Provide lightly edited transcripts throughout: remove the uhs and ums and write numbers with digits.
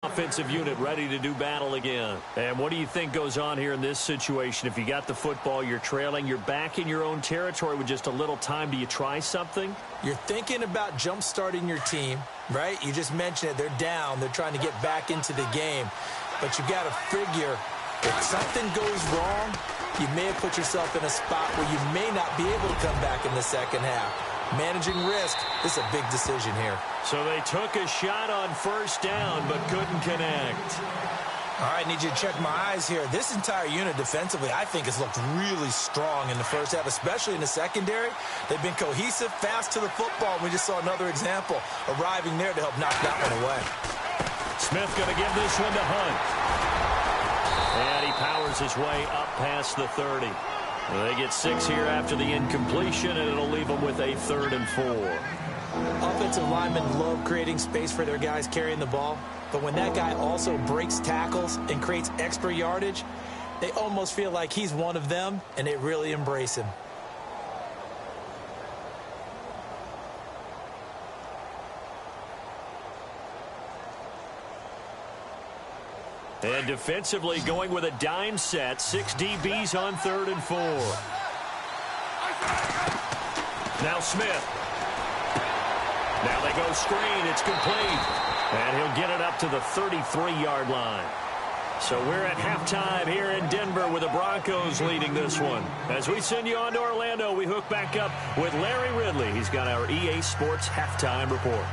Offensive unit ready to do battle again. And what do you think goes on here in this situation? If you got the football, you're trailing, you're back in your own territory with just a little time. Do you try something? You're thinking about jump-starting your team, right? You just mentioned it. They're down. They're trying to get back into the game. But you've got to figure if something goes wrong, you may have put yourself in a spot where you may not be able to come back in the second half. Managing risk, this is a big decision here. So they took a shot on first down, but couldn't connect. All right, need you to check my eyes here. This entire unit defensively, I think, has looked really strong in the first half, especially in the secondary. They've been cohesive, fast to the football. We just saw another example arriving there to help knock that one away. Smith going to give this one to Hunt. And he powers his way up past the 30. They get 6 here after the incompletion, and it'll leave them with a 3rd and 4. Offensive linemen love creating space for their guys carrying the ball, but when that guy also breaks tackles and creates extra yardage, they almost feel like he's one of them, and they really embrace him. And defensively going with a dime set. 6 DBs on 3rd and 4. Now Smith. Now they go screen. It's complete. And he'll get it up to the 33-yard line. So we're at halftime here in Denver with the Broncos leading this one. As we send you on to Orlando, we hook back up with Larry Ridley. He's got our EA Sports halftime report.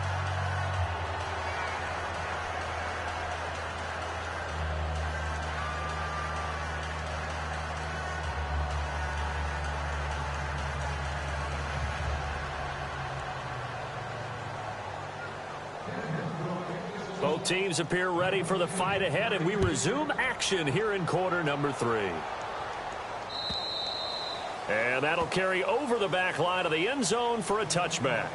Both teams appear ready for the fight ahead, and we resume action here in quarter number 3. And that'll carry over the back line of the end zone for a touchback.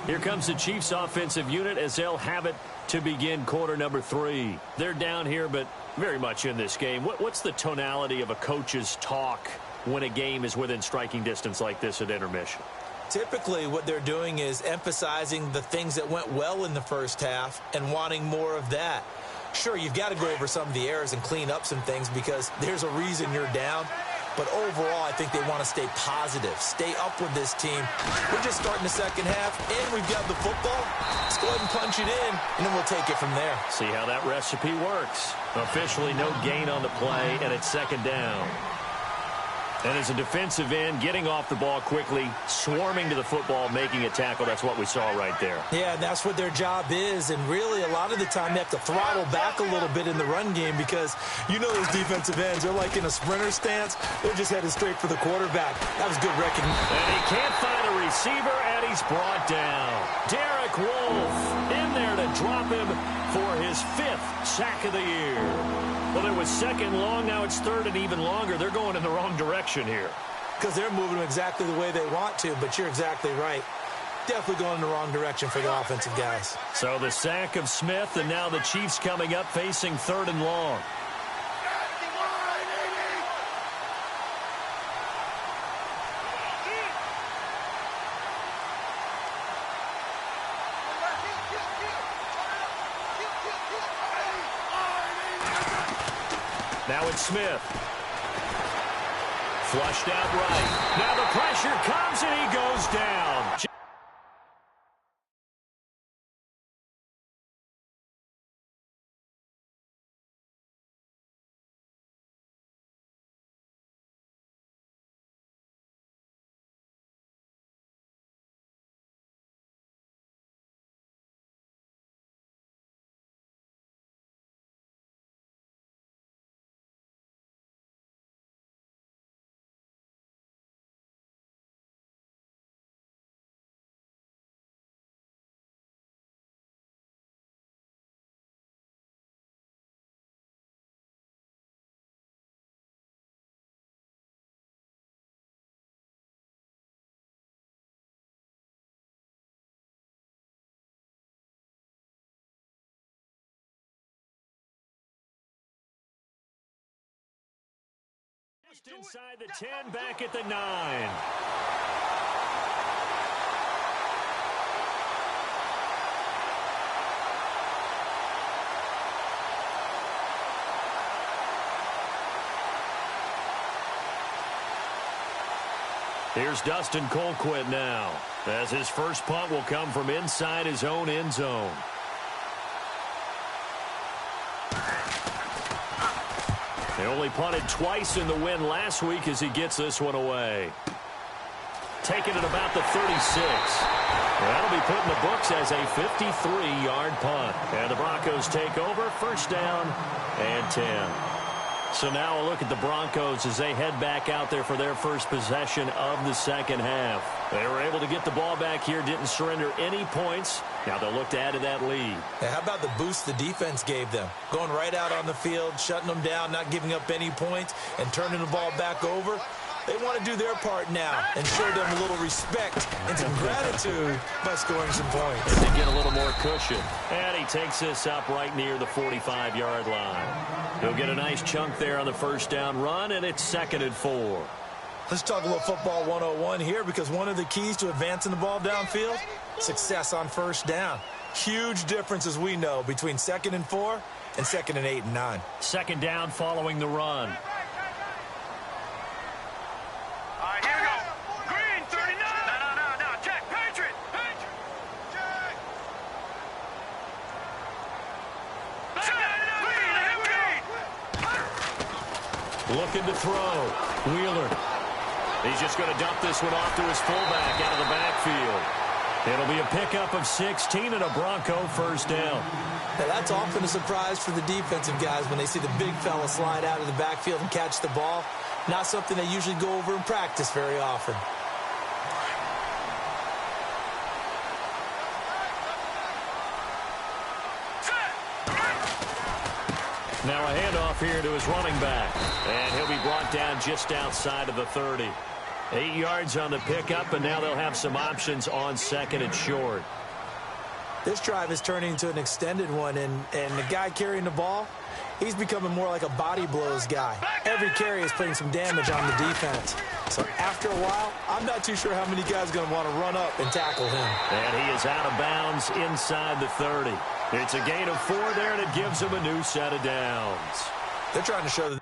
Here comes the Chiefs offensive unit as they'll have it to begin quarter number 3. They're down here, but very much in this game. What's the tonality of a coach's talk when a game is within striking distance like this at intermission? Typically, what they're doing is emphasizing the things that went well in the first half and wanting more of that. Sure, you've got to go over some of the errors and clean up some things because there's a reason you're down. But overall, I think they want to stay positive, stay up with this team. We're just starting the second half, and we've got the football. Let's go ahead and punch it in, and then we'll take it from there. See how that recipe works. Officially no gain on the play, and it's 2nd down. And as a defensive end, getting off the ball quickly, swarming to the football, making a tackle, that's what we saw right there. Yeah, that's what their job is. And really, a lot of the time, they have to throttle back a little bit in the run game because you know those defensive ends, they're like in a sprinter stance. They're just headed straight for the quarterback. That was good recognition. And he can't find a receiver, and he's brought down. Derek Wolfe in there to drop him for his 5th sack of the year. Well, it was 2nd long. Now it's 3rd and even longer. They're going in the wrong direction here. Because they're moving them exactly the way they want to, but you're exactly right. Definitely going in the wrong direction for the offensive guys. So the sack of Smith, and now the Chiefs coming up facing 3rd and long. Now it's Smith. Flushed out right. Now the pressure comes and he goes down. Just inside the 10, back at the 9. Here's Dustin Colquitt now, as his first punt will come from inside his own end zone. He only punted twice in the win last week as he gets this one away. Taking it about the 36. That'll be put in the books as a 53-yard punt. And the Broncos take over, first down and 10. So now a look at the Broncos as they head back out there for their first possession of the second half. They were able to get the ball back here, didn't surrender any points. Now they'll look to add to that lead. Now, how about the boost the defense gave them? Going right out on the field, shutting them down, not giving up any points, and turning the ball back over. They want to do their part now and show them a little respect and some gratitude by scoring some points. And they get a little more cushion. And he takes this up right near the 45-yard line. He'll get a nice chunk there on the first down run, and it's 2nd and 4. Let's talk a little football 101 here, because one of the keys to advancing the ball downfield, success on first down. Huge difference, as we know, between 2nd and 4 and 2nd and 8 and 9. Second down following the run. Looking to throw. Wheeler. He's just going to dump this one off to his fullback out of the backfield. It'll be a pickup of 16 and a Bronco first down. Now, that's often a surprise for the defensive guys when they see the big fella slide out of the backfield and catch the ball. Not something they usually go over in practice very often. Now a handoff here to his running back. And he'll be brought down just outside of the 30. 8 yards on the pickup, and now they'll have some options on second and short. This drive is turning into an extended one, and the guy carrying the ball, he's becoming more like a body blows guy. Every carry is putting some damage on the defense. So after a while, I'm not too sure how many guys are going to want to run up and tackle him. And he is out of bounds inside the 30. It's a gain of 4 there, and it gives him a new set of downs. They're trying to show that.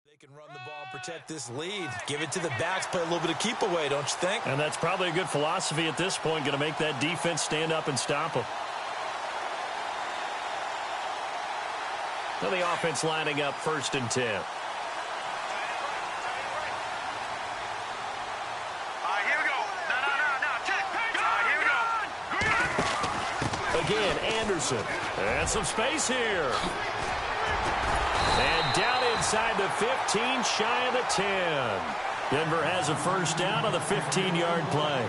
They can run the ball and protect this lead. Give it to the backs, play a little bit of keep away, don't you think? And that's probably a good philosophy at this point, going to make that defense stand up and stop them. Now the offense lining up 1st and 10. Again, Anderson. And some space here. And down inside the 15, shy of the 10. Denver has a first down on the 15-yard play.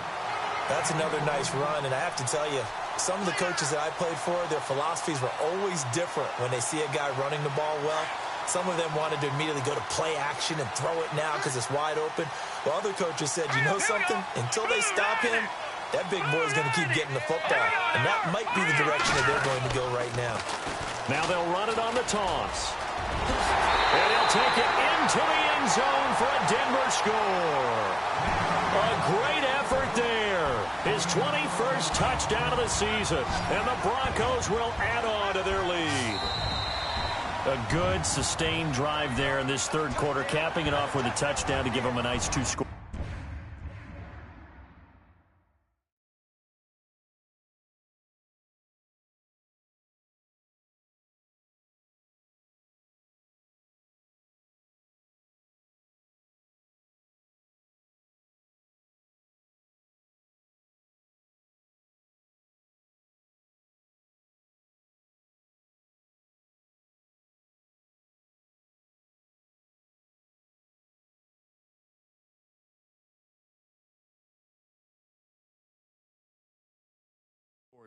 That's another nice run, and I have to tell you, some of the coaches that I played for, their philosophies were always different when they see a guy running the ball well. Some of them wanted to immediately go to play action and throw it now because it's wide open. While other coaches said, you know something? Until they stop him, that big boy is going to keep getting the football. And that might be the direction that they're going to go right now. Now they'll run it on the toss. And he'll take it into the end zone for a Denver score. A great effort there. His 21st touchdown of the season. And the Broncos will add on to their lead. A good, sustained drive there in this third quarter, capping it off with a touchdown to give them a nice 2-score.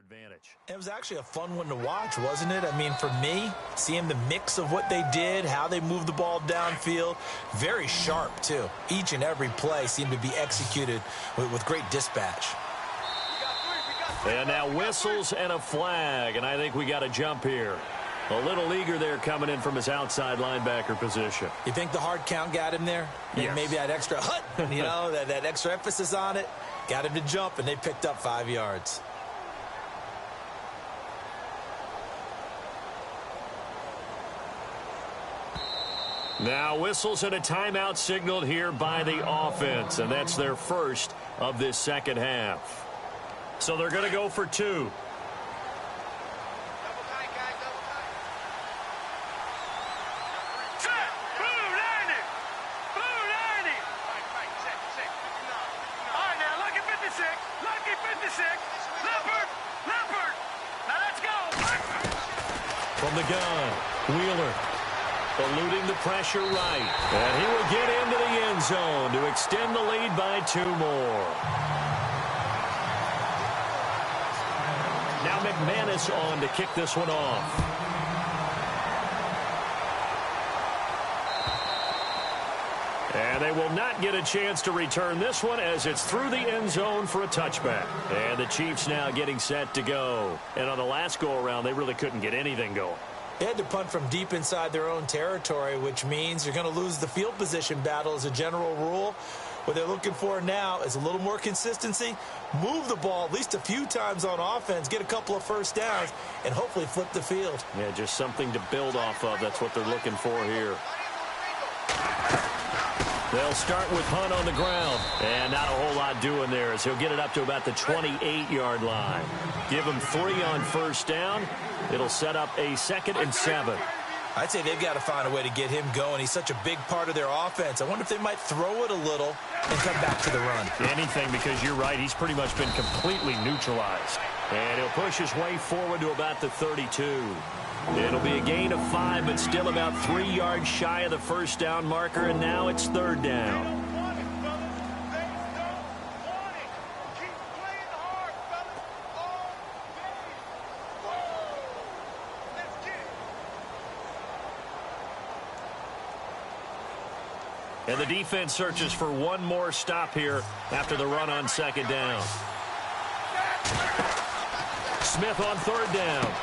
advantage. It was actually a fun one to watch, wasn't it? I mean, for me, seeing the mix of what they did, how they moved the ball downfield, very sharp, too. Each and every play seemed to be executed with great dispatch. And now whistles and a flag, and I think we got a jump here. A little eager there coming in from his outside linebacker position. You think the hard count got him there? Yes. Maybe that extra that extra emphasis on it got him to jump, and they picked up 5 yards. Now whistles and a timeout signaled here by the offense, and that's their first of this second half. So they're going to go for 2. From the gun, Wheeler eluding the pressure right. And he will get into the end zone to extend the lead by 2 more. Now McManus on to kick this one off. And they will not get a chance to return this one as it's through the end zone for a touchback. And the Chiefs now getting set to go. And on the last go-around, they really couldn't get anything going. They had to punt from deep inside their own territory, which means you're going to lose the field position battle as a general rule. What they're looking for now is a little more consistency, move the ball at least a few times on offense, get a couple of first downs, and hopefully flip the field. Yeah, just something to build off of. That's what they're looking for here. They'll start with Hunt on the ground. And not a whole lot doing there as he'll get it up to about the 28-yard line. Give him 3 on first down. It'll set up a 2nd and 7. I'd say they've got to find a way to get him going. He's such a big part of their offense. I wonder if they might throw it a little and come back to the run. Anything, because you're right. He's pretty much been completely neutralized. And he'll push his way forward to about the 32. It'll be a gain of 5, but still about 3 yards shy of the first down marker, and now it's 3rd down. And the defense searches for one more stop here after the run on 2nd down. Smith on 3rd down.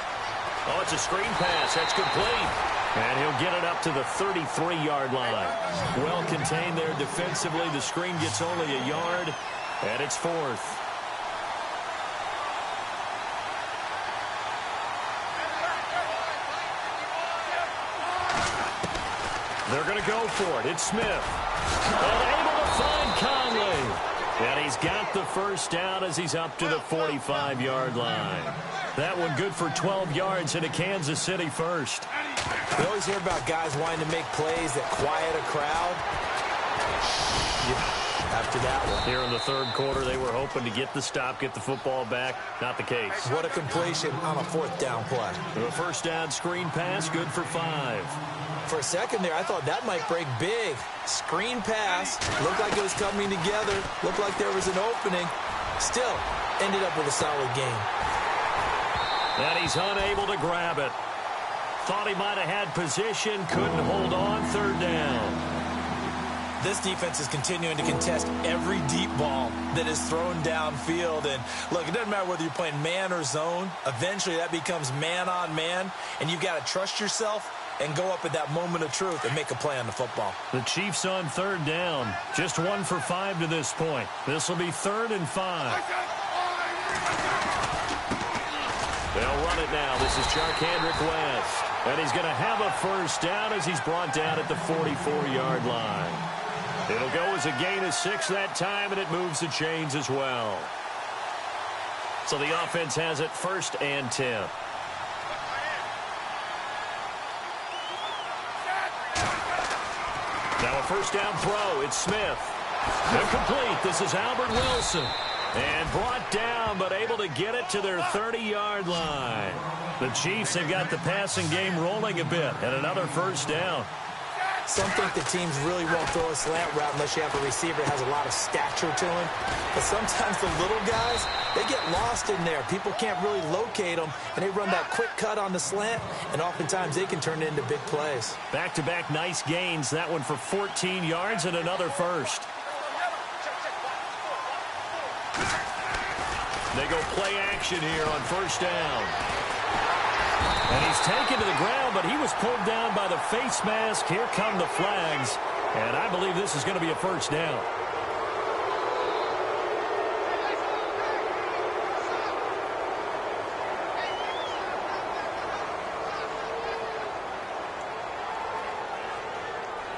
Oh, it's a screen pass. That's complete. And he'll get it up to the 33-yard line. Well contained there defensively. The screen gets only a yard, and it's 4th. They're going to go for it. It's Smith. And able to find Conley. And he's got the first down as he's up to the 45-yard line. That one good for 12 yards into Kansas City first. We always hear about guys wanting to make plays that quiet a crowd. After that one. Here in the 3rd quarter, they were hoping to get the stop, get the football back. Not the case. What a completion on a 4th down play. The first down screen pass, good for 5. For a second there, I thought that might break big. Screen pass. Looked like it was coming together. Looked like there was an opening. Still, ended up with a solid game. And he's unable to grab it. Thought he might have had position. Couldn't hold on. 3rd down. This defense is continuing to contest every deep ball that is thrown downfield. And, look, it doesn't matter whether you're playing man or zone. Eventually, that becomes man-on-man, and you've got to trust yourself and go up at that moment of truth and make a play on the football. The Chiefs on 3rd down. Just 1 for 5 to this point. This will be 3rd and 5. They'll run it now. This is Charkandrick West. And he's going to have a first down as he's brought down at the 44-yard line. It'll go as a gain of 6 that time, and it moves the chains as well. So the offense has it 1st and 10. Now a first down throw. It's Smith. Incomplete. This is Albert Wilson. And brought down, but able to get it to their 30-yard line. The Chiefs have got the passing game rolling a bit, and another first down. Some think the teams really won't throw a slant route unless you have a receiver that has a lot of stature to him. But sometimes the little guys, they get lost in there. People can't really locate them, and they run that quick cut on the slant, and oftentimes they can turn it into big plays. Back-to-back nice gains. That one for 14 yards and another first. They go play action here on first down. And he's taken to the ground, but he was pulled down by the face mask. Here come the flags. And I believe this is going to be a first down.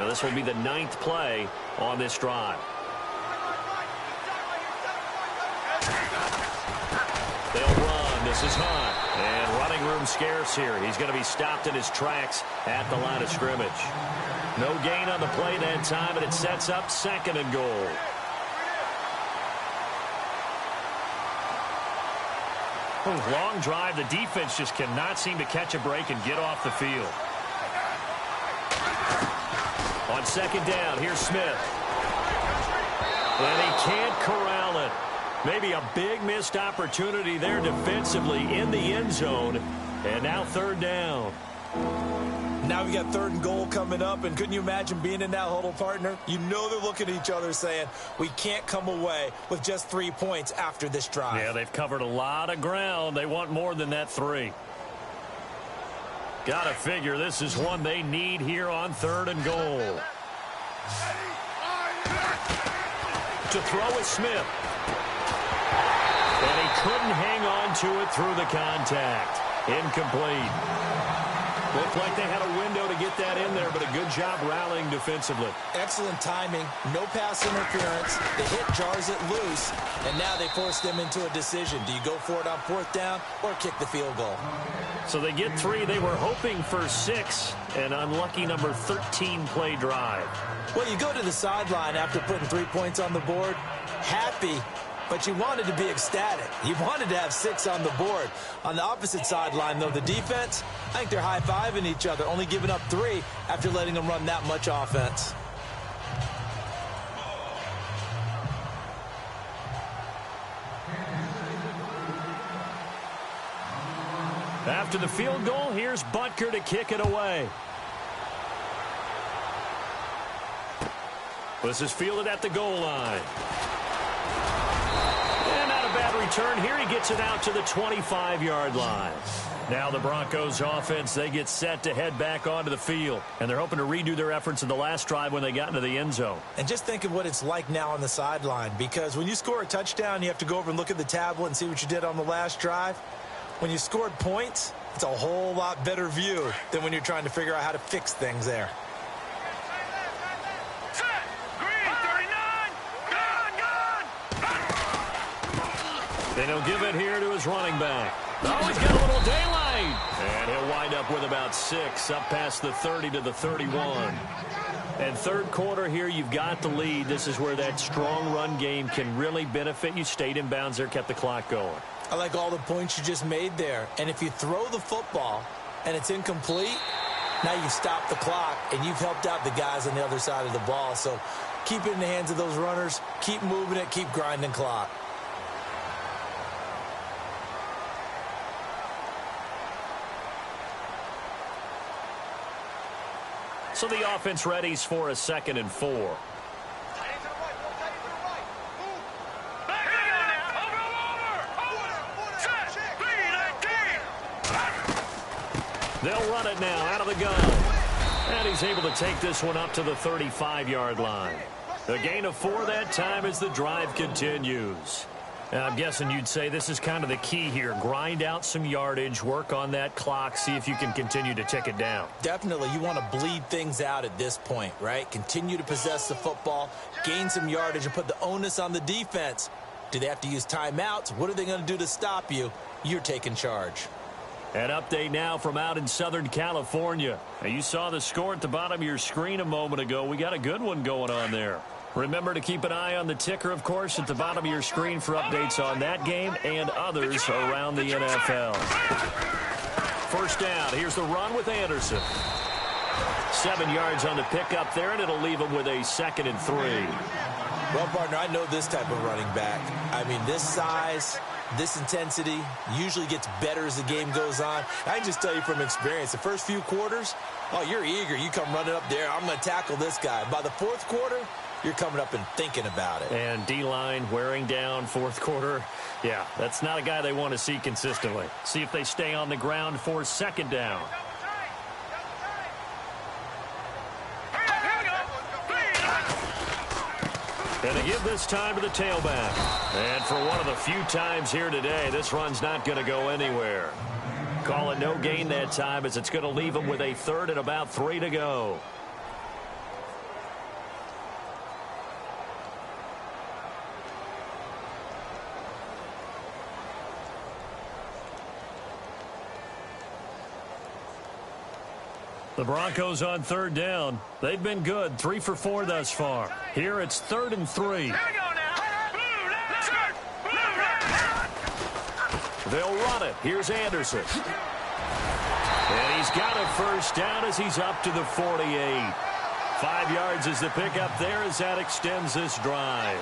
Now this will be the 9th play on this drive. They'll run. This is Hunt. And running room scarce here. He's going to be stopped in his tracks at the line of scrimmage. No gain on the play that time, and it sets up 2nd and goal. Long drive. The defense just cannot seem to catch a break and get off the field. On 2nd down, here's Smith. And he can't corral it. Maybe a big missed opportunity there defensively in the end zone. And now 3rd down. Now we got 3rd and goal coming up, and couldn't you imagine being in that huddle, partner? You know they're looking at each other saying, we can't come away with just 3 points after this drive. Yeah, they've covered a lot of ground. They want more than that 3. Got to figure this is one they need here on 3rd and goal. To throw is Smith. And he couldn't hang on to it through the contact. Incomplete. Looked like they had a window to get that in there, but a good job rallying defensively. Excellent timing. No pass interference. The hit jars it loose, and now they force them into a decision. Do you go for it on 4th down or kick the field goal? So they get 3. They were hoping for 6. An unlucky number 13 play drive. Well, you go to the sideline after putting 3 points on the board, happy, but you wanted to be ecstatic. You wanted to have 6 on the board. On the opposite sideline, though, the defense, I think they're high-fiving each other, only giving up 3 after letting them run that much offense. After the field goal, here's Butker to kick it away. This is fielded at the goal line. And not a bad return here. He gets it out to the 25-yard line. Now the Broncos offense, they get set to head back onto the field. And they're hoping to redo their efforts in the last drive when they got into the end zone. And just think of what it's like now on the sideline. Because when you score a touchdown, you have to go over and look at the tablet and see what you did on the last drive. When you scored points, it's a whole lot better view than when you're trying to figure out how to fix things there. Then he'll give it here to his running back. Oh, he's got a little daylight. And he'll wind up with about 6 up past the 30 to the 31. And 3rd quarter here, you've got the lead. This is where that strong run game can really benefit you. Stayed in bounds there, kept the clock going. I like all the points you just made there. And if you throw the football and it's incomplete, now you've stopped the clock and you've helped out the guys on the other side of the ball. So keep it in the hands of those runners. Keep moving it. Keep grinding clock. So the offense readies for a 2nd and 4. They'll run it now out of the gun. And he's able to take this one up to the 35-yard line. A gain of 4 that time as the drive continues. Now, I'm guessing you'd say this is kind of the key here. Grind out some yardage, work on that clock, see if you can continue to tick it down. Definitely. You want to bleed things out at this point, right? Continue to possess the football, gain some yardage, and put the onus on the defense. Do they have to use timeouts? What are they going to do to stop you? You're taking charge. An update now from out in Southern California. Now, you saw the score at the bottom of your screen a moment ago. We got a good one going on there. Remember to keep an eye on the ticker, of course, at the bottom of your screen for updates on that game and others around the NFL. First down. Here's the run with Anderson. 7 yards on the pickup there, and it'll leave them with a 2nd and 3. Well, partner, I know this type of running back. I mean, this size, this intensity usually gets better as the game goes on. I can just tell you from experience, the first few quarters, oh, you're eager. You come running up there, I'm going to tackle this guy. By the fourth quarter, you're coming up and thinking about it. And D-line wearing down fourth quarter. Yeah, that's not a guy they want to see consistently. See if they stay on the ground for 2nd down. And they give this time to the tailback. And for one of the few times here today, this run's not going to go anywhere. Call it no gain that time, as it's going to leave them with a 3rd and about 3 to go. The Broncos on 3rd down. They've been good, 3 for 4 thus far. Here it's 3rd and 3. They'll run it. Here's Anderson. And he's got a 1st down as he's up to the 48. 5 yards is the pickup there as that extends this drive.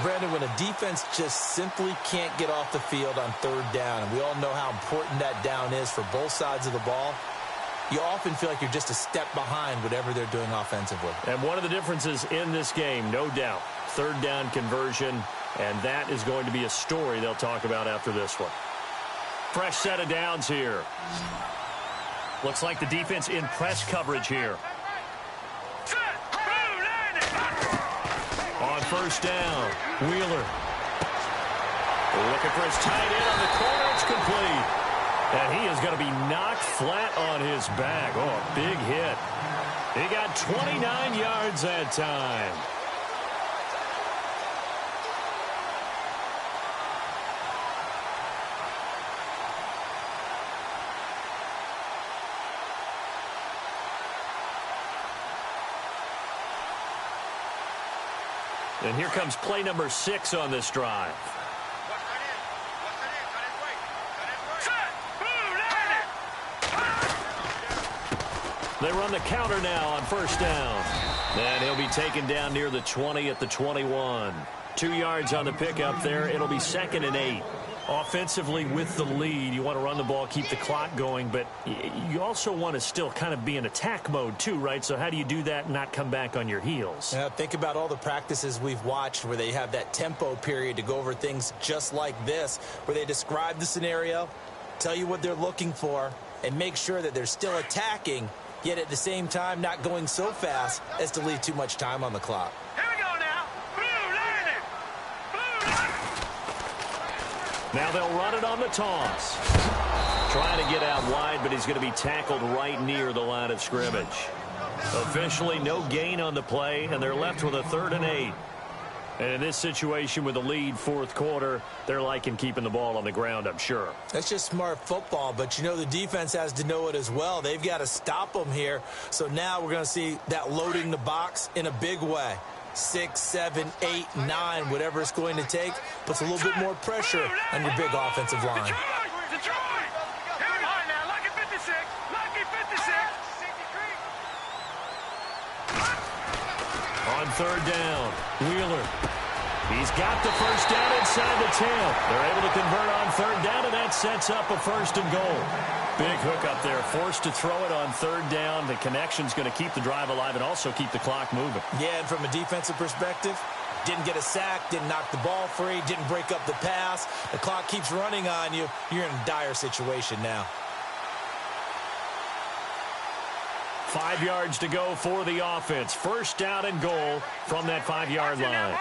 Brandon, when a defense just simply can't get off the field on 3rd down, and we all know how important that down is for both sides of the ball, you often feel like you're just a step behind whatever they're doing offensively. And one of the differences in this game, no doubt, 3rd down conversion, and that is going to be a story they'll talk about after this one. Fresh set of downs here. Looks like the defense in press coverage here. On 1st down, Wheeler. Looking for his tight end on the corner. It's complete. And he is going to be knocked flat on his back. Oh, a big hit. He got 29 yards that time. And here comes play number 6 on this drive. They run the counter now on 1st down. And he'll be taken down near the 20 at the 21. 2 yards on the pickup there. It'll be 2nd and 8. Offensively with the lead, you want to run the ball, keep the clock going, but you also want to still kind of be in attack mode too, right? So how do you do that and not come back on your heels? Yeah, think about all the practices we've watched where they have that tempo period to go over things just like this, where they describe the scenario, tell you what they're looking for, and make sure that they're still attacking, yet at the same time not going so fast as to leave too much time on the clock. Here we go now. Blue landing. Blue. Now they'll run it on the toss. Trying to get out wide, but he's going to be tackled right near the line of scrimmage. Officially no gain on the play, and they're left with a 3rd and 8. And in this situation with the lead, 4th quarter, they're liking keeping the ball on the ground, I'm sure. That's just smart football, but you know the defense has to know it as well. They've got to stop them here. So now we're going to see that loading the box in a big way. 6, 7, 8, 9, whatever it's going to take, puts a little bit more pressure on your big offensive line. On 3rd down, Wheeler. He's got the 1st down inside the 10. They're able to convert on 3rd down, and that sets up a 1st and goal. Big hook up there, forced to throw it on 3rd down. The connection's going to keep the drive alive and also keep the clock moving. Yeah, and from a defensive perspective, didn't get a sack, didn't knock the ball free, didn't break up the pass. The clock keeps running on you. You're in a dire situation now. 5 yards to go for the offense. 1st down and goal from that 5-yard line.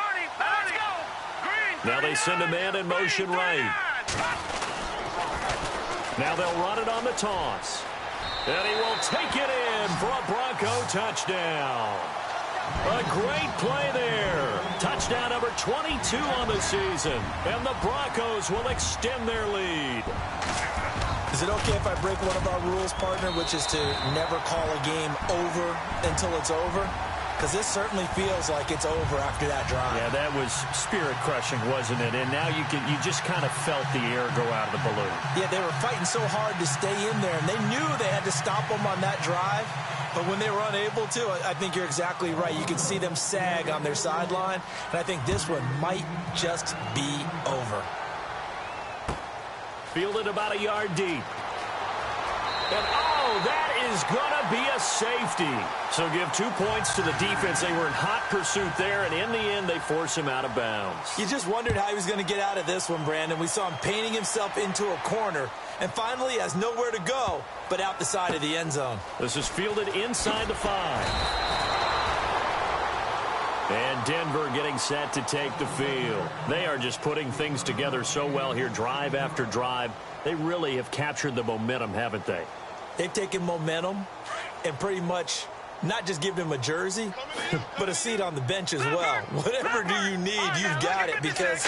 Now they send a man in motion right. Now they'll run it on the toss. And he will take it in for a Bronco touchdown. A great play there. Touchdown number 22 on the season. And the Broncos will extend their lead. Is it okay if I break one of our rules, partner, which is to never call a game over until it's over? because this certainly feels like it's over after that drive. Yeah, that was spirit-crushing, wasn't it? And now you just kind of felt the air go out of the balloon. Yeah, they were fighting so hard to stay in there, and they knew they had to stop them on that drive. But when they were unable to, I think you're exactly right. You could see them sag on their sideline, and I think this one might just be over. Fielded about a yard deep. And, oh, that is going to be a safety. So give 2 points to the defense. They were in hot pursuit there, and in the end, they force him out of bounds. You just wondered how he was going to get out of this one, Brandon. We saw him painting himself into a corner, and finally has nowhere to go but out the side of the end zone. This is fielded inside the 5. And Denver getting set to take the field. They are just putting things together so well here, drive after drive. They really have captured the momentum, haven't they? They've taken momentum and pretty much not just given him a jersey, but a seat on the bench as well. Whatever do you need, you've got it, because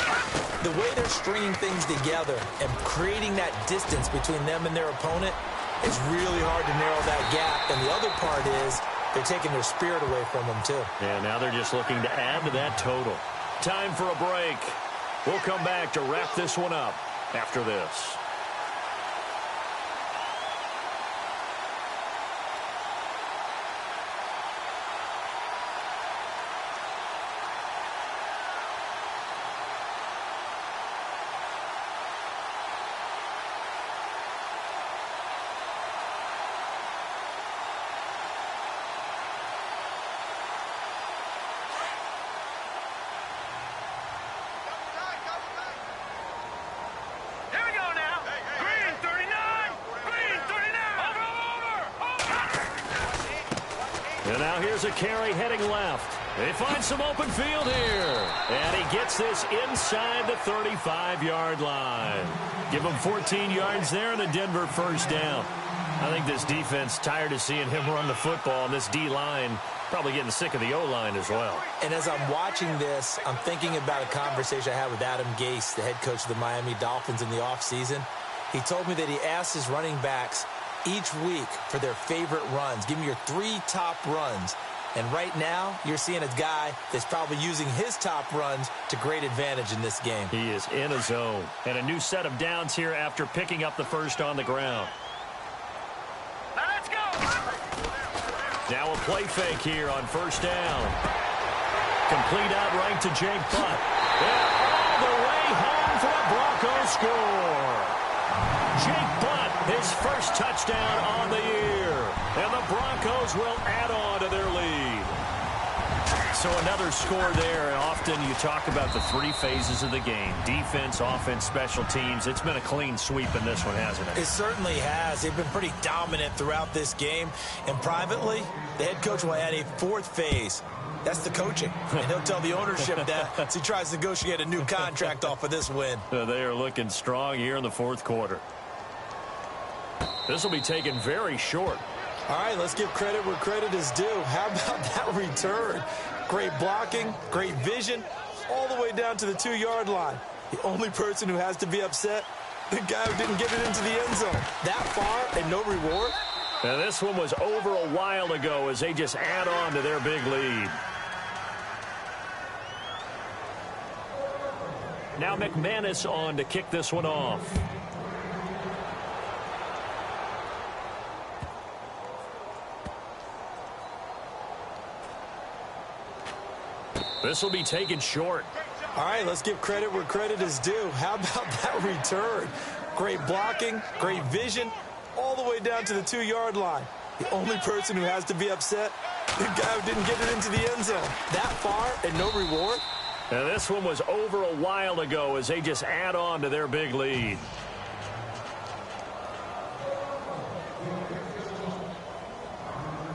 the way they're stringing things together and creating that distance between them and their opponent, it's really hard to narrow that gap. And the other part is they're taking their spirit away from them, too. Yeah, now they're just looking to add to that total. Time for a break. We'll come back to wrap this one up after this. And now here's a carry heading left. They find some open field here. And he gets this inside the 35-yard line. Give him 14 yards there and a Denver first down. I think this defense tired of seeing him run the football, and this D-line probably getting sick of the O-line as well. And as I'm watching this, I'm thinking about a conversation I had with Adam Gase, the head coach of the Miami Dolphins in the offseason. He told me that he asked his running backs each week for their favorite runs. Give me your 3 top runs. And right now, you're seeing a guy that's probably using his top runs to great advantage in this game. He is in a zone. And a new set of downs here after picking up the first on the ground. Let's go. Now a play fake here on first down. Complete out right to Jake Butt. And all the way home for a Broncos score. Jake Butt, his first touchdown on the year. And the Broncos will add on to their lead. So another score there. And often you talk about the 3 phases of the game. Defense, offense, special teams. It's been a clean sweep in this one, hasn't it? It certainly has. They've been pretty dominant throughout this game. And privately, the head coach will add a 4th phase. That's the coaching. And he'll tell the ownership that as he tries to negotiate a new contract off of this win. They are looking strong here in the 4th quarter. This will be taken very short. All right, let's give credit where credit is due. How about that return? Great blocking, great vision, all the way down to the 2-yard line. The only person who has to be upset, the guy who didn't get it into the end zone. That far and no reward? Now this one was over a while ago as they just add on to their big lead. Now McManus on to kick this one off. This will be taken short. All right, let's give credit where credit is due. How about that return? Great blocking, great vision, all the way down to the 2-yard line. The only person who has to be upset, the guy who didn't get it into the end zone. That far and no reward? Now this one was over a while ago as they just add on to their big lead.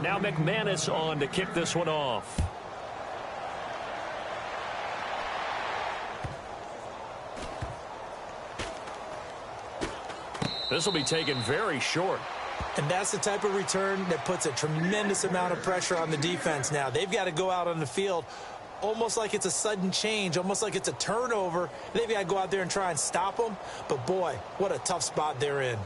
Now McManus on to kick this one off. This will be taken very short. And that's the type of return that puts a tremendous amount of pressure on the defense now. They've got to go out on the field almost like it's a sudden change, almost like it's a turnover. They've got to go out there and try and stop them. But, boy, what a tough spot they're in.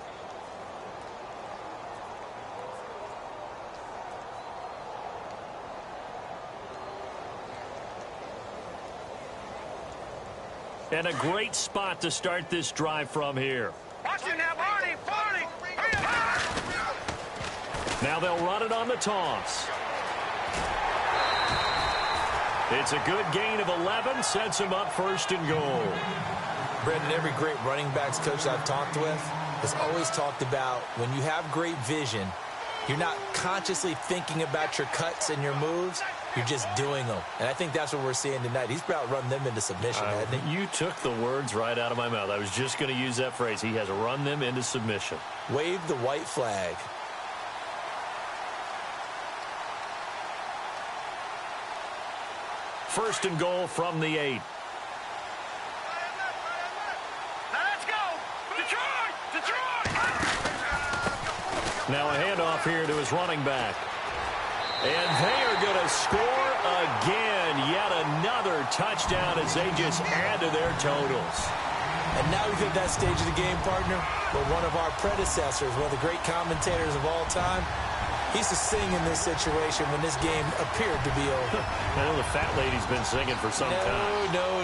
And a great spot to start this drive from here. Watch it now, Barney. Now they'll run it on the toss. It's a good gain of 11, sets him up first and goal. Brendan, every great running backs coach I've talked with has always talked about when you have great vision, you're not consciously thinking about your cuts and your moves. You're just doing them. And I think that's what we're seeing tonight. He's about run them into submission, hasn't he? You took the words right out of my mouth. I was just going to use that phrase. He has run them into submission. Wave the white flag. First and goal from the 8. Let's go. Detroit. Now a handoff here to his running back. And they are going to score again. Yet another touchdown as they just add to their totals. And now we've hit that stage of the game, partner, where one of our predecessors, one of the great commentators of all time, he used to sing in this situation when this game appeared to be over. I know the fat lady's been singing for some time. No,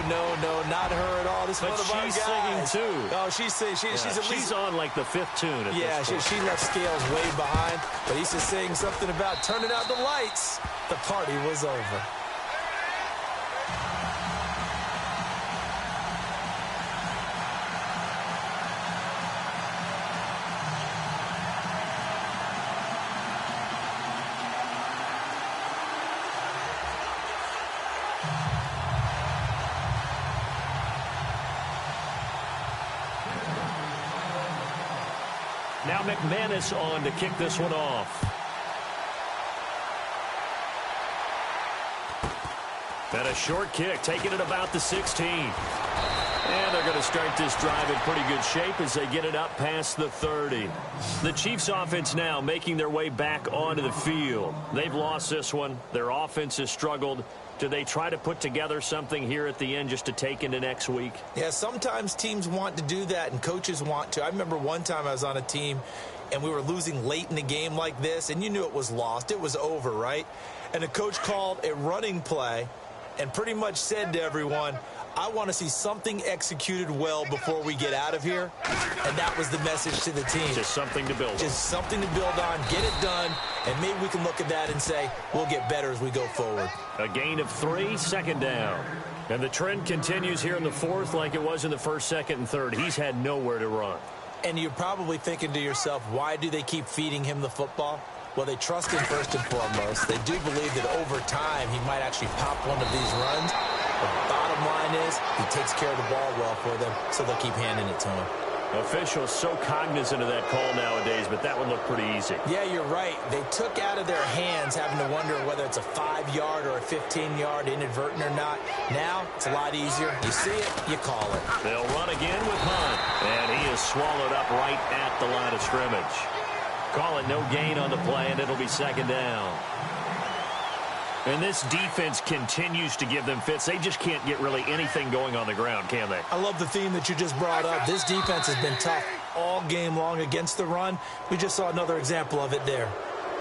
not her at all. This is But one of our she's guys. singing too. Oh, she's at least... She's on like the 5th tune at this point. she left Scales way behind, but he used to sing something about turning out the lights. The party was over. Now McManus on to kick this one off. And a short kick, taking it about the 16. And they're going to start this drive in pretty good shape as they get it up past the 30. The Chiefs offense now making their way back onto the field. They've lost this one. Their offense has struggled. Do they try to put together something here at the end just to take into next week? Yeah, sometimes teams want to do that and coaches want to. I remember one time I was on a team and we were losing late in the game like this, and you knew it was lost. It was over, right? And the coach called a running play and pretty much said to everyone, I want to see something executed well before we get out of here. And that was the message to the team. Just something to build on. Just something to build on, get it done, and maybe we can look at that and say, we'll get better as we go forward. A gain of 3, second down. And the trend continues here in the 4th like it was in the 1st, 2nd, and 3rd. He's had nowhere to run. And you're probably thinking to yourself, why do they keep feeding him the football? Well, they trust him first and foremost. They do believe that over time he might actually pop one of these runs. The bottom line is he takes care of the ball well for them, so they'll keep handing it to him. Officials so cognizant of that call nowadays, but that one looked pretty easy. Yeah, you're right. They took out of their hands having to wonder whether it's a 5-yard or a 15-yard inadvertent or not. Now, it's a lot easier. You see it, you call it. They'll run again with Hunt, and he is swallowed up right at the line of scrimmage. Call it no gain on the play, and it'll be second down. And this defense continues to give them fits. They just can't get really anything going on the ground, can they? I love the theme that you just brought up. This defense has been tough all game long against the run. We just saw another example of it there.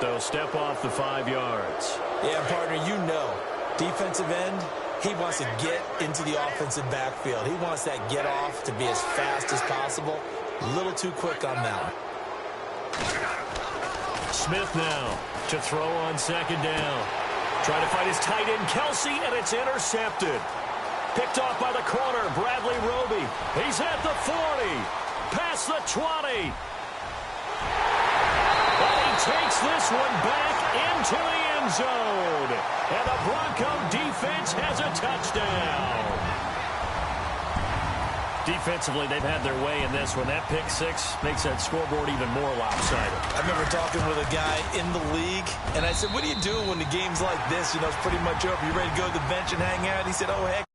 They'll step off the 5 yards. Yeah, partner, you know, defensive end, he wants to get into the offensive backfield. He wants that get off to be as fast as possible. A little too quick on that. Smith now to throw on second down. Trying to find his tight end, Kelsey, and it's intercepted. Picked off by the corner, Bradley Roby. He's at the 40, past the 20. But he takes this one back into the end zone. And the Bronco defense has a touchdown. Defensively, they've had their way in this one. That pick 6 makes that scoreboard even more lopsided. I remember talking with a guy in the league, and I said, what do you do when the game's like this? You know, it's pretty much over. You ready to go to the bench and hang out? He said, oh, heck.